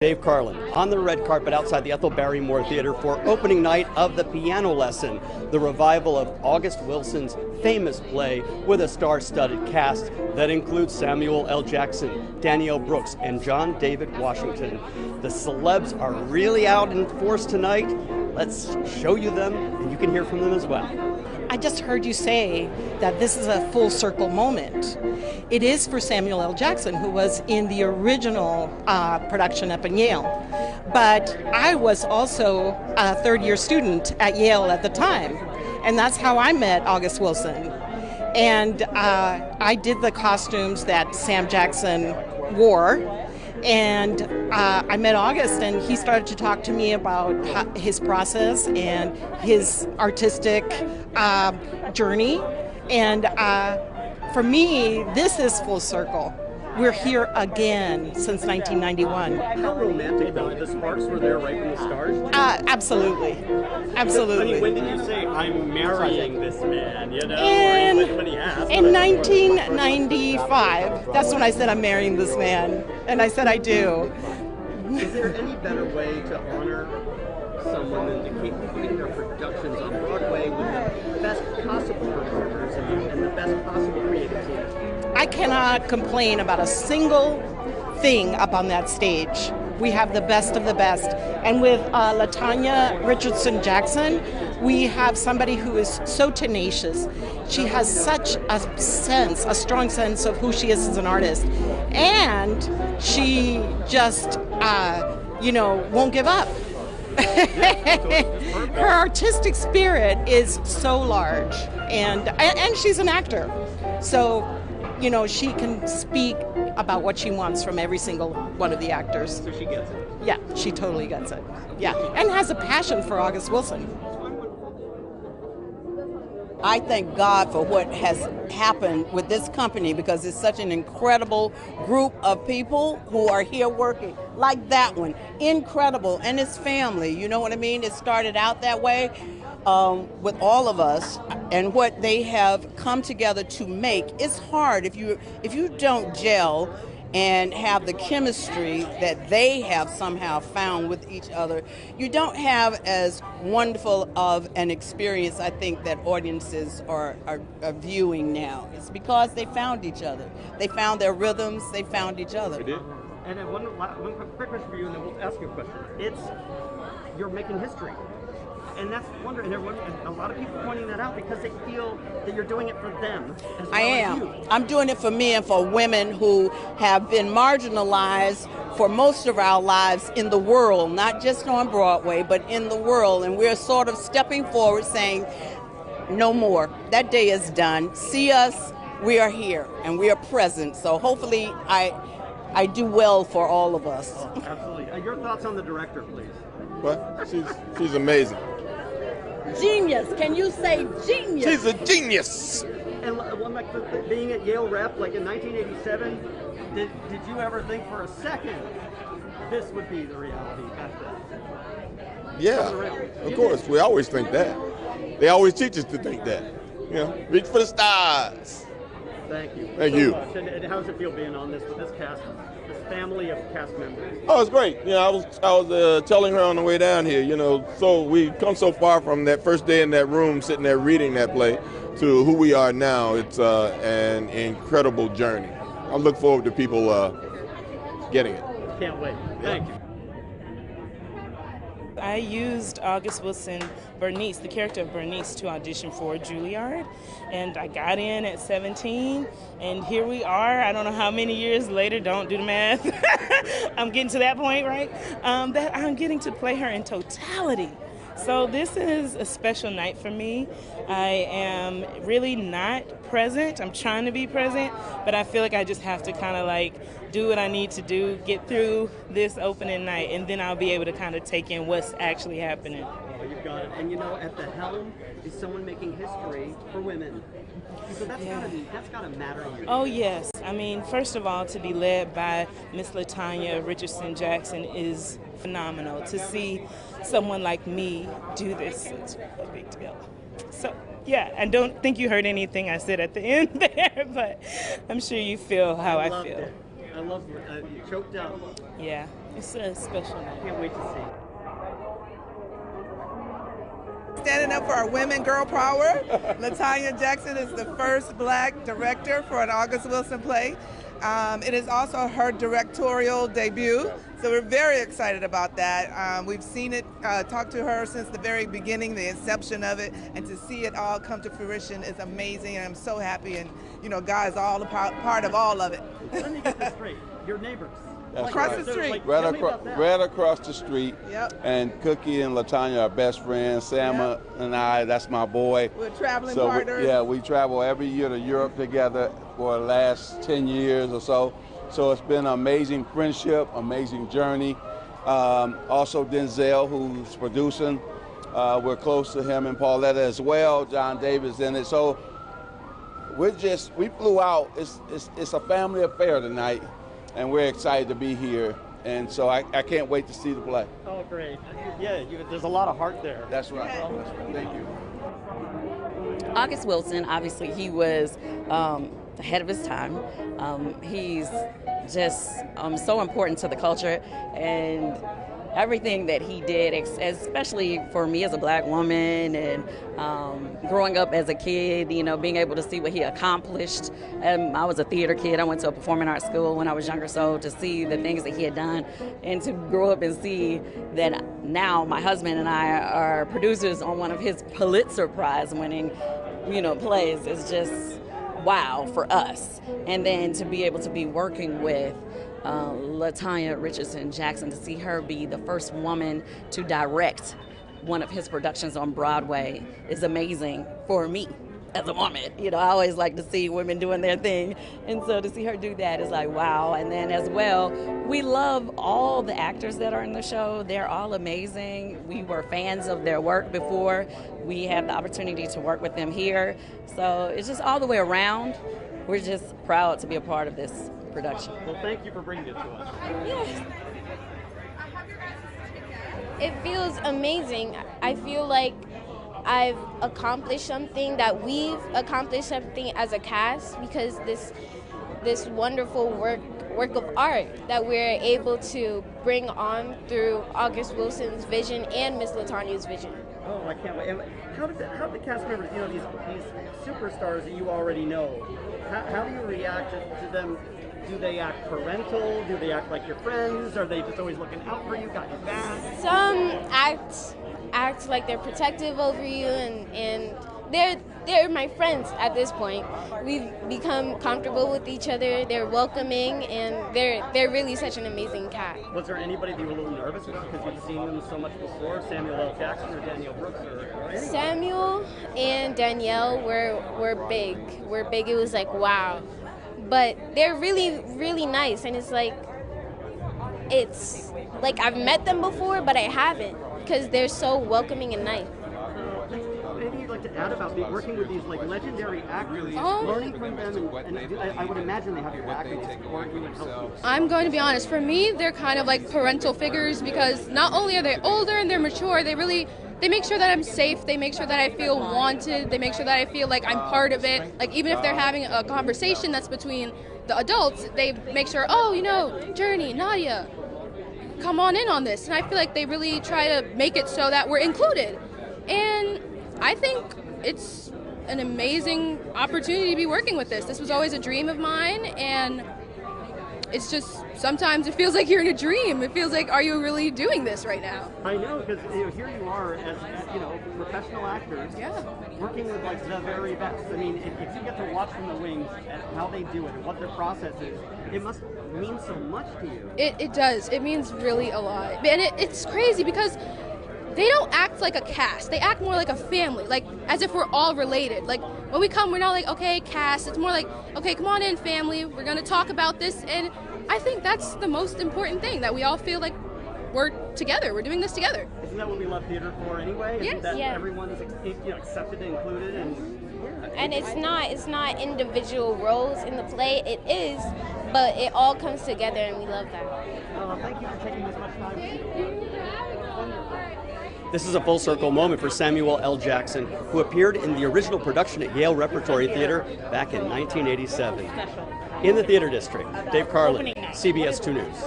Dave Carlin on the red carpet outside the Ethel Barrymore Theater for opening night of The Piano Lesson, the revival of August Wilson's famous play with a star-studded cast that includes Samuel L. Jackson, Danielle Brooks, and John David Washington. The celebs are really out in force tonight. Let's show you them, and you can hear from them as well. I just heard you say that this is a full circle moment. It is for Samuel L. Jackson, who was in the original production up in Yale. But I was also a third-year student at Yale at the time, and that's how I met August Wilson. And I did the costumes that Sam Jackson wore, and I met August, and he started to talk to me about his process and his artistic journey. And for me, this is full circle. We're here again since 1991. How romantic, though. The sparks were there right from the start? Absolutely. Absolutely. I mean, when did you say, I'm marrying this man, you know? When he asked, in 1995, that's when I said I'm marrying this man. And I said I do. Is there any better way to honor someone than to keep putting their productions on Broadway with the best possible performers and the best possible creative team? I cannot complain about a single thing up on that stage. We have the best of the best. And with LaTanya Richardson Jackson, we have somebody who is so tenacious. She has such a strong sense of who she is as an artist. And she just, won't give up. Her artistic spirit is so large. And she's an actor. So, she can speak about what she wants from every single one of the actors. So she gets it. Yeah, she totally gets it. Yeah, and has a passion for August Wilson. I thank God for what has happened with this company because it's such an incredible group of people who are here working. Like that one, incredible, and it's family, you know what I mean? It started out that way with all of us, and what they have come together to make. It's hard if you don't gel and have the chemistry that they have somehow found with each other. You don't have as wonderful of an experience, I think, that audiences are viewing now. It's because they found each other. They found their rhythms, they found each other. They did. And then one quick question for you, and then we'll ask you a question. You're making history. And that's wonderful, and a lot of people pointing that out because they feel that you're doing it for them as well. I am. As you. I'm doing it for me and for women who have been marginalized for most of our lives in the world, not just on Broadway, but in the world. And we're sort of stepping forward saying, no more. That day is done. See us, we are here, and we are present. So hopefully I do well for all of us. Oh, absolutely. Your thoughts on the director, please. Well, she's amazing. Genius. Can you say genius? She's a genius. And being at Yale Rep, like in 1987, did you ever think for a second this would be the reality back then? Yeah, of course. We always think that. They always teach us to think that. Reach for the stars. Thank you. Thank so you. Much. And how does it feel being on this with this cast? Family of cast members. Oh, it's great. I was telling her on the way down here, so we've come so far from that first day in that room, sitting there reading that play, to who we are now. It's an incredible journey. I look forward to people getting it. Can't wait. Thank you. I used August Wilson, Bernice, the character of Bernice, to audition for Juilliard, and I got in at 17, and here we are. I don't know how many years later, don't do the math. I'm getting to that point, right? That I'm getting to play her in totality. So this is a special night for me. I am really not present. I'm trying to be present, but I feel like I just have to kind of do what I need to do, get through this opening night, and then I'll be able to kind of take in what's actually happening. Oh, you've got it. And at the helm is someone making history for women. So that's gotta matter to you. Oh yes. I mean, first of all, to be led by Miss LaTanya Richardson Jackson is phenomenal. To see someone like me do this, it's a big deal. So yeah, I don't think you heard anything I said at the end there, but I'm sure you feel how I feel. I loved it. You choked up. Yeah. It's a special night. Can't wait to see. Standing up for our women, girl power. LaTanya Jackson is the first Black director for an August Wilson play. It is also her directorial debut, so we're very excited about that. We've seen it, talked to her since the very beginning, the inception of it, and to see it all come to fruition is amazing, and I'm so happy, and God is all a part of all of it. Let me get this straight. Your neighbors. That's Across right. the street. Right across the street. Yep. And Cookie and LaTanya are best friends. Sama and I, that's my boy. We're traveling So partners. we travel every year to Europe together for the last 10 years or so. So it's been an amazing friendship, amazing journey. Also Denzel, who's producing. We're close to him and Pauletta as well. John Davis in it. So we flew out. It's a family affair tonight. And we're excited to be here, and so I can't wait to see the play. Oh, great. Yeah, there's a lot of heart there. That's right. Thank you. August Wilson, obviously, he was ahead of his time. He's just so important to the culture, and everything that he did, especially for me as a Black woman and growing up as a kid, being able to see what he accomplished. I was a theater kid. I went to a performing arts school when I was younger, so to see the things that he had done and to grow up and see that now my husband and I are producers on one of his Pulitzer Prize winning, plays is just wow for us. And then to be able to be working with LaTanya Richardson Jackson, to see her be the first woman to direct one of his productions on Broadway is amazing for me as a woman. I always like to see women doing their thing, and so to see her do that is like wow. And then as well, we love all the actors that are in the show. They're all amazing. We were fans of their work before we had the opportunity to work with them here, so it's just all the way around. We're just proud to be a part of this production. Well, thank you for bringing it to us. Yes. It feels amazing. I feel like I've accomplished something, that we've accomplished something as a cast, because this wonderful work of art that we're able to bring on through August Wilson's vision and Miss LaTanya's vision. Oh, I can't wait. And how did the cast members, these superstars that you already know, how do you react to them? Do they act parental? Do they act like your friends? Are they just always looking out for you, got your back? Some act like they're protective over you, and they're my friends at this point. We've become comfortable with each other. They're welcoming, and they're really such an amazing cast. Was there anybody that you were a little nervous with because you've seen them so much before? Samuel L. Jackson or Danielle Brooks or anyone? Samuel and Danielle were big. It was like wow. But they're really, really nice, and it's like I've met them before, but I haven't, because they're so welcoming and nice. Anything you'd like to add about working with these legendary actors, learning from them, and I would imagine they have your back and support you and help you. I'm going to be honest, for me, they're kind of like parental figures, because not only are they older and they're mature, they make sure that I'm safe, they make sure that I feel wanted, they make sure that I feel like I'm part of it. Like even if they're having a conversation that's between the adults, they make sure, Journey, Nadia, come on in on this. And I feel like they really try to make it so that we're included. And I think it's an amazing opportunity to be working with this. This was always a dream of mine, and it's just, sometimes it feels like you're in a dream. It feels like, are you really doing this right now? I know, because here you are as professional actors, working with the very best. I mean, if you get to watch from the wings and how they do it and what their process is, it must mean so much to you. It does. It means really a lot. And it's crazy because they don't act like a cast. They act more like a family, like as if we're all related. Like when we come, we're not like, okay, cast. It's more like, okay, come on in, family. We're going to talk about this. And I think that's the most important thing, that we all feel like we're together. We're doing this together. Isn't that what we love theater for anyway? Yes. Isn't that everyone's accepted and included? And it's not individual roles in the play. It is, but it all comes together, and we love that. Thank you for taking this much time. This is a full circle moment for Samuel L. Jackson, who appeared in the original production at Yale Repertory Theater back in 1987. In the Theater District, Dave Carlin, CBS2 News.